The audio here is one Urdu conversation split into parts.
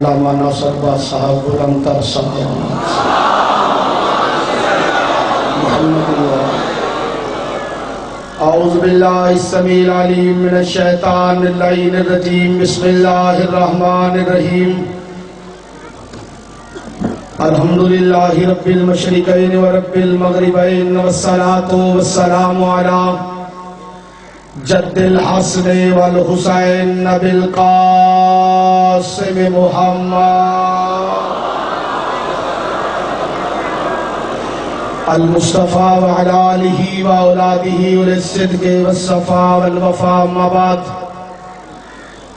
علامہ ناصر با صاحب بلندتر صاحب محمد اعوذ باللہ السمیع العلیم من الشیطان اللعین الرجیم بسم اللہ الرحمن الرحیم الحمدللہ رب المشرقین ورب المغربین والصلاة والسلام علی جد الحسن والحسین بالقاسم محمد المصطفى وعلى آله وأولاده وللصدق والصفاء والوفاء أما بعد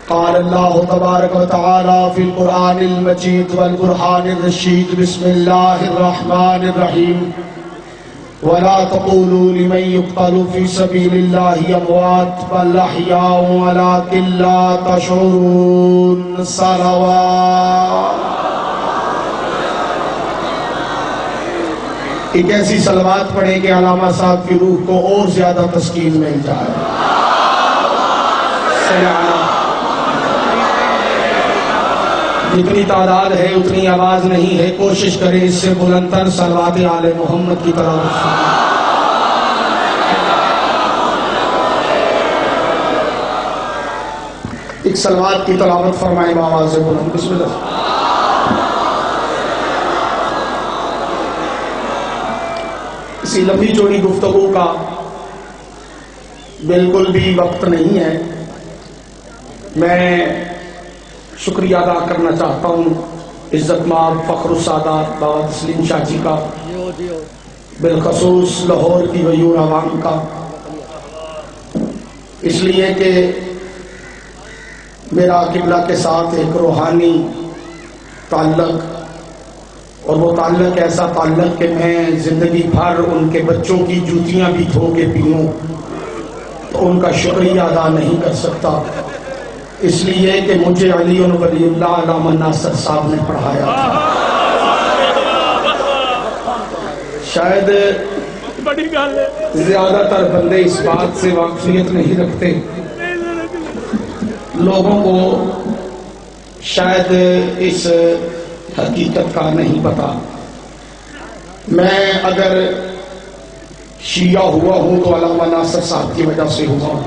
قال الله تبارك وتعالى في القرآن المجيد والبرهان الرشيد بسم الله الرحمن الرحيم ولا تقولوا لمن يقتل في سبيل الله أموات بل أحياء ولكن لا تشعرون صلوات ایک ایسی صلوات پڑھیں کہ علامہ صاحب کی روح کو اور زیادہ تسکین مل جائے. جتنی تعداد ہے اتنی آواز نہیں ہے، کوشش کریں اس سے بلندتر صلوات آل محمد کی طرف. ایک صلوات کی تلاوت فرمائیں آواز سے بلند. بسم اللہ. اسی لمبی چوڑی گفتگو کا بالکل بھی وقت نہیں ہے. میں شکریہ ادا کرنا چاہتا ہوں عزت مآب فخر السادات بابا تسلیم شاہ جی کا، بالخصوص لاہور کی غیور عوام کا، اس لیے کہ میرا قبلہ کے ساتھ ایک روحانی تعلق، اور وہ تعلق ایسا تعلق کہ میں زندگی بھر ان کے بچوں کی جوتیاں بھی دھو کے پیوں تو ان کا شکریہ ادا نہیں کر سکتا، اس لیے کہ مجھے علی ولی اللہ علامہ ناصر صاحب نے پڑھایا تھا. شاید زیادہ تر بندے اس بات سے واقفیت نہیں رکھتے، لوگوں کو شاید اس حقیقت کا نہیں پتا. میں اگر شیعہ ہوا ہوں تو علامہ ناصر صاحب کی وجہ سے ہوا ہوں.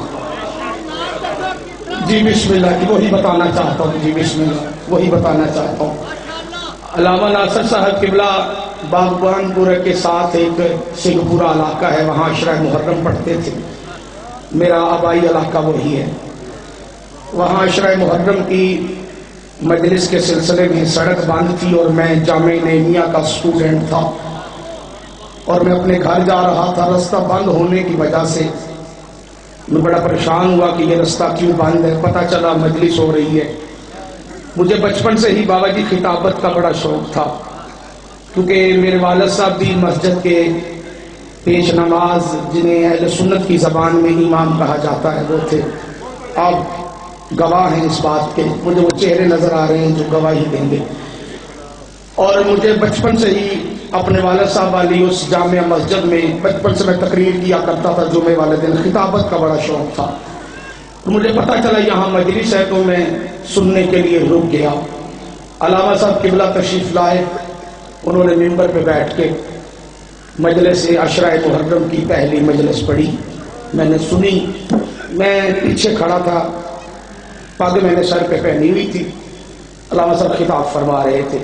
جی بسم اللہ، وہی بتانا چاہتا ہوں. جی بسم اللہ، وہی بتانا چاہتا ہوں. علامہ ناصر صاحب قبلہ باغبان پورے کے ساتھ ایک سنگھ پورہ علاقہ ہے، وہاں عشرہ محرم پڑھتے تھے. میرا آبائی علاقہ وہی ہے. وہاں عشرہ محرم کی مجلس کے سلسلے میں سڑک بند تھی اور میں جامعہ نعیمیہ کا اسٹوڈنٹ تھا اور میں اپنے گھر جا رہا تھا. رستہ بند ہونے کی وجہ سے میں بڑا پریشان ہوا کہ یہ رستہ کیوں بند ہے. پتہ چلا مجلس ہو رہی ہے. مجھے بچپن سے ہی بابا جی خطابت کا بڑا شوق تھا، کیونکہ میرے والد صاحب بھی مسجد کے پیش نماز، جنہیں اہل سنت کی زبان میں امام کہا جاتا ہے، وہ تھے. آپ گواہ ہیں اس بات کے، مجھے وہ چہرے نظر آ رہے ہیں جو گواہی دیں گے. اور مجھے بچپن سے ہی اپنے والد صاحب والی اس جامعہ مسجد میں بچپن سے میں تقریر کیا کرتا تھا جمعے والے دن. خطابت کا بڑا شوق تھا. تو مجھے پتا چلا یہاں مجلس ہے تو میں سننے کے لیے رک گیا. علامہ صاحب قبلہ تشریف لائے، انہوں نے ممبر پہ بیٹھ کے مجلس عشرہ محرم کی پہلی مجلس پڑھی. میں نے سنی. میں پیچھے کھڑا تھا، پگ میں نے سر پہ پہنی ہوئی تھی. علامہ صاحب خطاب فرما رہے تھے.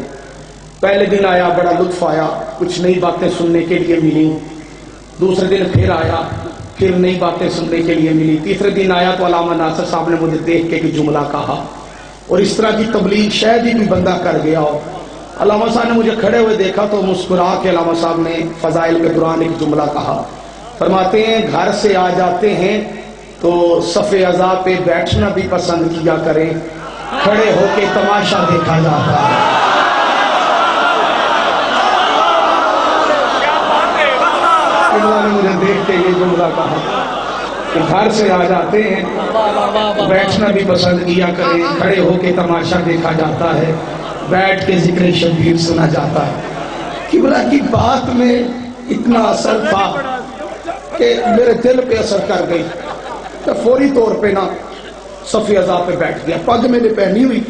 پہلے دن آیا، بڑا لطف آیا، کچھ نئی باتیں سننے کے لیے ملی. دوسرے دن پھر آیا، پھر نئی باتیں سننے کے لیے ملی. تیسرے دن آیا تو علامہ ناصر صاحب نے مجھے دیکھ کے ایک جملہ کہا، اور اس طرح کی تبلیغ شاید ہی کوئی بندہ کر گیا ہو. علامہ صاحب نے مجھے کھڑے ہوئے دیکھا تو مسکرا کے علامہ صاحب نے فضائل کے دوران ایک جملہ کہا. فرماتے ہیں گھر سے آ جاتے ہیں تو صف عزا پہ بیٹھنا بھی پسند کیا کریں، کھڑے ہو کے تماشا دیکھا جاتا ہے. اللہ نے مجھے دیکھ کے یہ جملہ کہا کہ گھر سے آ جاتے ہیں بیٹھنا بھی پسند کیا کریں، کھڑے ہو کے تماشا دیکھا جاتا ہے، بیٹھ کے ذکر شبیر سنا جاتا ہے. قبلہ کی بات میں اتنا اثر تھا کہ میرے دل پہ اثر کر گئی. تو فوری طور پہ نا صف عزا پہ بیٹھ گیا. پگ میں نے پہنی ہوئی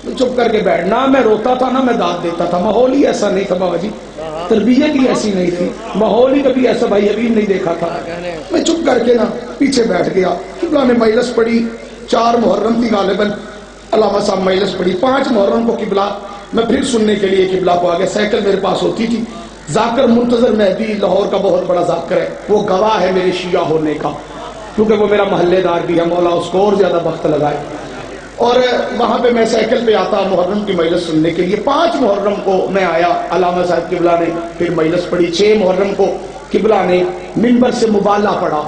چپ کر کے بیٹھنا، میں روتا تھا نہ میں داد دیتا تھا، ماحول ہی ایسا نہیں تھا بابا جی، تربیت ہی ایسی نہیں تھی، ماحول ہی کبھی ایسا بھائی حبیب نہیں دیکھا تھا۔ میں چپ کر کے نا پیچھے بیٹھ گیا، قبلہ نے مجلس پڑھی، 4 محرم تھی غالباً، علامہ صاحب مجلس پڑھی، 5 محرم کو قبلہ میں پھر سننے کے لیے قبلہ کو آگیا، سائیکل میرے پاس ہوتی تھی، ذاکر منتظر مہدی لاہور کا بہت بڑا ذاکر ہے، وہ گواہ ہے میرے شیعہ ہونے کا، کیونکہ وہ میرا محلے دار بھی ہے، مولا اس کو اور زیادہ وقت لگائے۔ اور وہاں پہ میں سائیکل پہ آتا محرم کی مجلس سننے کے لیے، 5 محرم کو میں آیا، علامہ صاحب قبلہ نے پھر مجلس پڑھی، 6 محرم کو قبلہ نے منبر سے مبالہ پڑھا،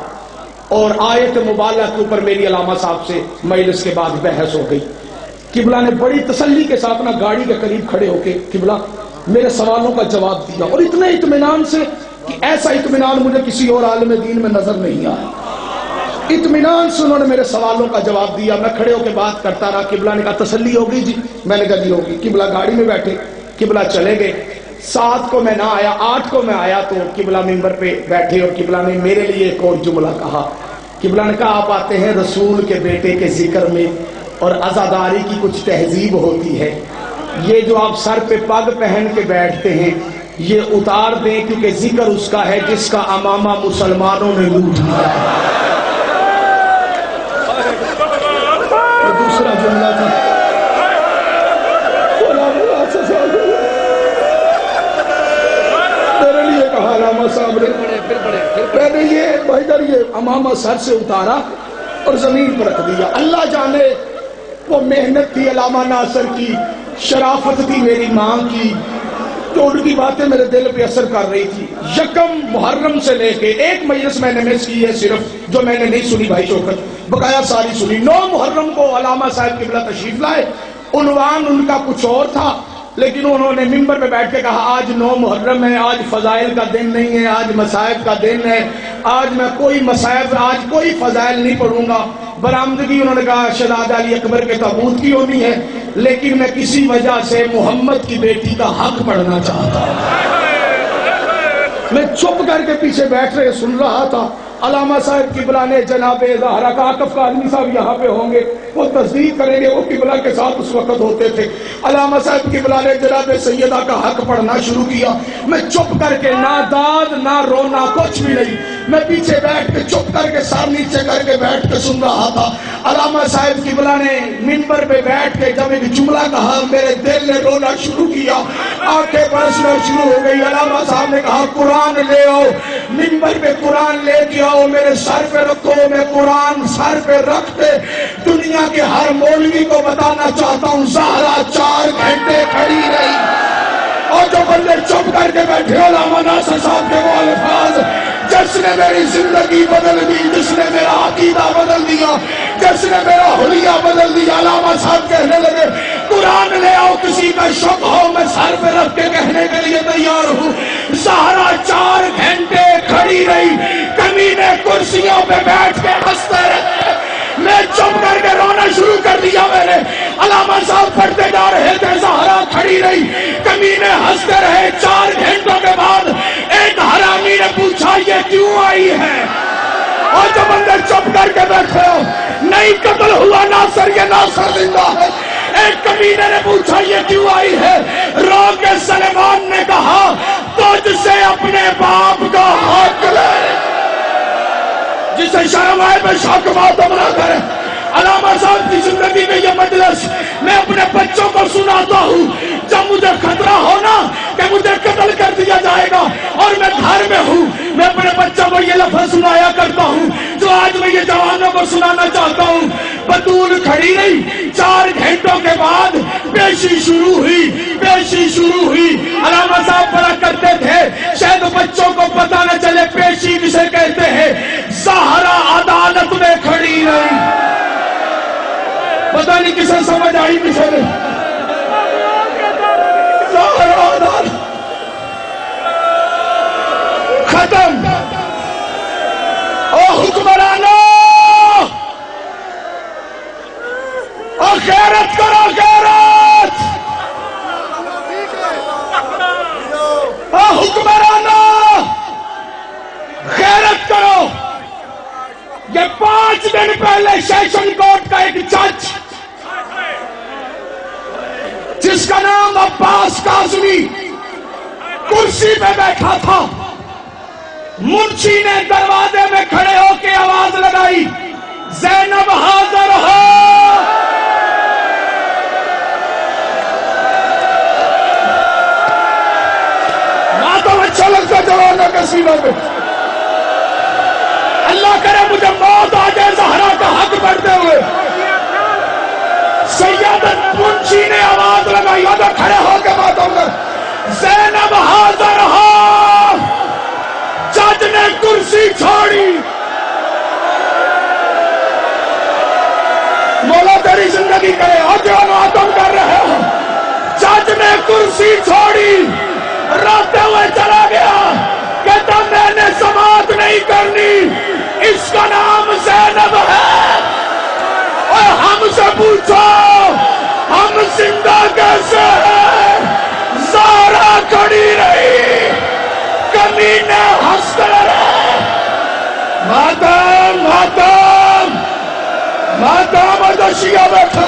اور آیت مبالہ کے اوپر میری علامہ صاحب سے مجلس کے بعد بحث ہو گئی۔ قبلہ نے بڑی تسلی کے ساتھ نا گاڑی کے قریب کھڑے ہو کے قبلہ میرے سوالوں کا جواب دیا، اور اتنے اطمینان سے کہ ایسا اطمینان مجھے کسی اور عالم دین میں نظر نہیں آیا، اطمینان سے انہوں نے میرے سوالوں کا جواب دیا۔ میں کھڑے ہو کے بات کرتا رہا، قبلہ نے کہا تسلی ہوگی جی، میں نے کہا جی ہوگی۔ قبلہ گاڑی میں بیٹھے، قبلہ چلے گئے، 7 کو میں نہ آیا، 8 کو میں آیا تو قبلہ منبر پہ بیٹھے، اور قبلہ نے میرے لیے ایک اور جملہ کہا۔ قبلہ نے کہا آپ آتے ہیں رسول کے بیٹے کے ذکر میں، اور عزاداری کی کچھ تہذیب ہوتی ہے، یہ جو آپ سر پہ پگ پہن کے بیٹھتے ہیں یہ اتار دیں، کیونکہ ذکر اس کا ہے جس کا امامہ مسلمانوں نے لوٹ لیا۔ دوسرا جملہ تھا میرے لیے کہا علامہ صاحب نے، میں نے یہ بھائی یہ امامہ سر سے اتارا اور زمین پر رکھ دیا۔ اللہ جانے وہ محنت تھی علامہ ناصر کی، شرافت تھی میری ماں کی، تو ان کی باتیں میرے دل پہ اثر کر رہی تھی۔ یکم محرم سے لے کے ایک مجلس میں نے مس کی ہے صرف، جو میں نے نہیں سنی بھائی شوکت، بقایا ساری سنی۔ 9 محرم کو علامہ صاحب قبلہ تشریف لائے، عنوان ان کا کچھ اور تھا، لیکن انہوں نے منبر پہ بیٹھ کے کہا آج 9 محرم ہے، آج فضائل کا دن نہیں ہے، آج مصائب کا دن ہے، آج میں کوئی مصائب، آج کوئی فضائل نہیں پڑھوں گا۔ برآمدگی انہوں نے کہا شہزادہ علی اکبر کے تابوت کی ہونی ہے، لیکن میں کسی وجہ سے محمد کی بیٹی کا حق پڑھنا چاہتا ہوں۔ میں چپ کر کے پیچھے بیٹھ رہے سن رہا تھا۔ علامہ صاحب قبلہ نے جناب زہرا کا آکف قادمی صاحب یہاں پہ ہوں گے، وہ تصدیق کریں گے، وہ قبلہ کے ساتھ اس وقت ہوتے تھے۔ علامہ صاحب قبلہ نے جناب سیدہ کا حق پڑھنا شروع کیا، میں چپ کر کے نہ داد نہ رونا کچھ بھی نہیں، میں پیچھے بیٹھ کے چپ کر کے سر نیچے کر کے بیٹھ کے سن رہا تھا۔ علامہ صاحب قبلہ نے منبر پہ بیٹھ کے جب ایک جملہ کہا میرے دل نے رونا شروع کیا، آنکھیں برسنا شروع ہو گئی۔ علامہ صاحب نے کہا قرآن لے آؤ، منبر پہ قرآن لے کے آؤ، میرے سر پہ رکھو۔ میں قرآن سر پہ رکھ کے دنیا کے ہر مولوی کو بتانا چاہتا ہوں زہرا 4 گھنٹے کھڑی رہی، اور جو بندے چپ کر کے بیٹھے علامہ ناصر صاحب کے وہ الفاظ جس نے میری زندگی بدل دی، جس نے میرا عقیدہ بدل دیا، جس نے میرا حلیہ بدل دیا۔ علامہ صاحب کہنے لگے قرآن لے آؤ، کسی کا شک ہو میں سر پہ رکھ کے کہنے کے لیے تیار ہوں۔ زہرا 4 گھنٹے کھڑی رہی، کمینے کرسیوں پہ بیٹھ کے ہنستے رہے، میں چپ کر کے رونا شروع کر دیا۔ میں نے علامہ صاحب پڑھتے جا رہے تھے، زہرا کھڑی رہی، کمینے ہنستے رہے۔ 4 گھنٹوں کے بعد ایک حرامی نے پوچھا یہ کیوں آئی ہے؟ اور جو بندے چپ کر کے بیٹھے ہو نہیں قتل ہوا ناصر، یہ ناصر زندہ ہے۔ ایک کمینے نے پوچھا یہ کیوں آئی ہے؟ رو کے سلیمان نے کہا تجھ سے اپنے باپ کا حق لے، جسے شرم آئے بے شک ماتم نہ کرے۔ علامہ صاحب کی زندگی میں یہ مجلس میں اپنے بچوں کو سناتا ہوں، جب مجھے خطرہ ہونا کہ مجھے قتل کر دیا جائے گا اور میں گھر میں ہوں، میں اپنے بچوں کو یہ لفظ سنایا کرتا ہوں جو آج میں یہ جوانوں کو سنانا چاہتا ہوں۔ بطول کھڑی رہی، 4 گھنٹوں کے بعد پیشی شروع ہوئی، پیشی شروع ہوئی۔ علامہ صاحب پڑھا کرتے تھے شاید بچوں کو پتہ نہ چلے پیشی کسے کہتے ہیں۔ زہرا عدالت میں کھڑی رہی، پتہ نہیں کسے سمجھ آئی کسے نہیں۔ زہرا عدالت ختم۔ او حکمرانوں، او غیرت کرو، غیرت۔ او حکمرانوں غیرت کرو۔ یہ 5 دن پہلے سیشن کورٹ کا ایک جج غلام عباس کاظمی کرسی پہ بیٹھا تھا، منشی نے دروازے میں کھڑے ہو کے آواز لگائی، زینب حاضر ہو۔ ماتم اچھا لگتا جوانوں کے سینوں میں، اللہ کرے مجھے موت آ جائے زہرا کا حق پڑھتے ہوئے۔ سیدت منشی نے آواز لگائی، اور کھڑے ہو کے ماتم کر، زینب حاضر ہو۔ جج نے کرسی چھوڑی، مولا تیری زندگی کرے، اور جو ماتم کر رہے ہو۔ جج نے کرسی چھوڑی، روتے ہوئے چلا گیا، کہتا میں نے سماعت نہیں کرنی، اس کا نام زینب ہے، اور ہم سے پوچھو ہم زندہ کیسے ہیں؟ زہرا کھڑی رہی، کمینے ہنستے رہے۔ ماتم ماتم ماتم، اور شیعہ بیٹھا۔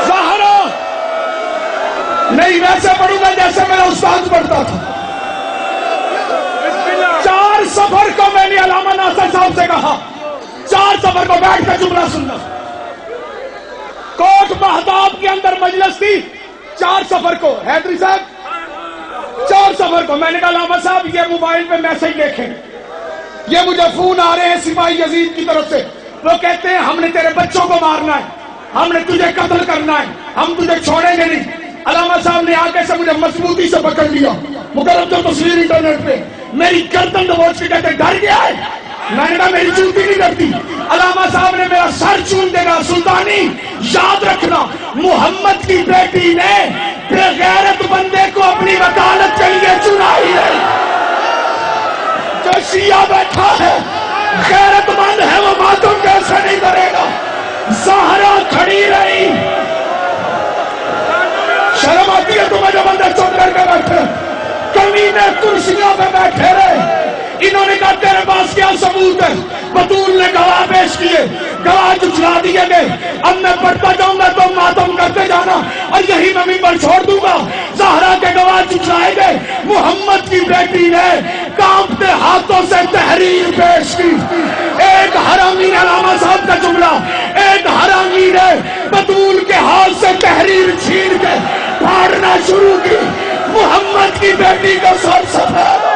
زہرا نہیں ویسے پڑھوں گا جیسے میرا استاد پڑھتا تھا۔ 4 سفر کو میں نے علامہ ناصر صاحب سے کہا، 4 سفر کو بیٹھ کے جملہ سننا۔ کوٹ مہتاب کے اندر مجلس تھی، 4 سفر کو، حیدری صاحب 4 سفر کو میں نے کہا علامہ صاحب یہ موبائل پہ میسج دیکھیں، یہ مجھے فون آ رہے ہیں سپاہی یزید کی طرف سے، وہ کہتے ہیں ہم نے تیرے بچوں کو مارنا ہے، ہم نے تجھے قتل کرنا ہے، ہم تجھے چھوڑیں گے نہیں۔ علامہ صاحب نے آگے سے مجھے مضبوطی سے پکڑ لیا، مقرر جو تصویر انٹرنیٹ پہ، میری گردن دبوچ کے کہتے ڈر گیا ہے؟ میں نے کہا میری چونٹی نہیں ڈرتی۔ علامہ صاحب نے میرا سر چون دے گا، سلطانی یاد رکھنا محمد کی بیٹی نے بے غیرت بندے کو اپنی وکالت کے لیے چنا ہی نہیں۔ جو شیعہ بیٹھا ہے غیرت مند ہے، وہ ماتم کیسے نہیں کرے گا؟ زہرا کھڑی رہی، شرم آتی ہے تمہیں جو بندے چپ کر کے بیٹھے، کمینے کرسیوں پہ بیٹھے رہے۔ انہوں نے کہا تیرے پاس کیا ثبوت ہے؟ بطول نے گواہ پیش کیے، گواہ جھٹلا دیے گئے۔ اب میں پڑھتا جاؤں گا تو ماتم کرتے جانا، اور یہی میں منبر چھوڑ دوں گا۔ زہرا کے گواہ جھٹلائے گئے، محمد کی بیٹی نے کانپتے ہاتھوں سے تحریر پیش کی۔ ایک حرامی نے، علامہ صاحب کا جملہ، ایک حرامی نے بطول کے ہاتھ سے تحریر چھین کے پھاڑنا شروع کی۔ محمد کی بیٹی کا سر سفید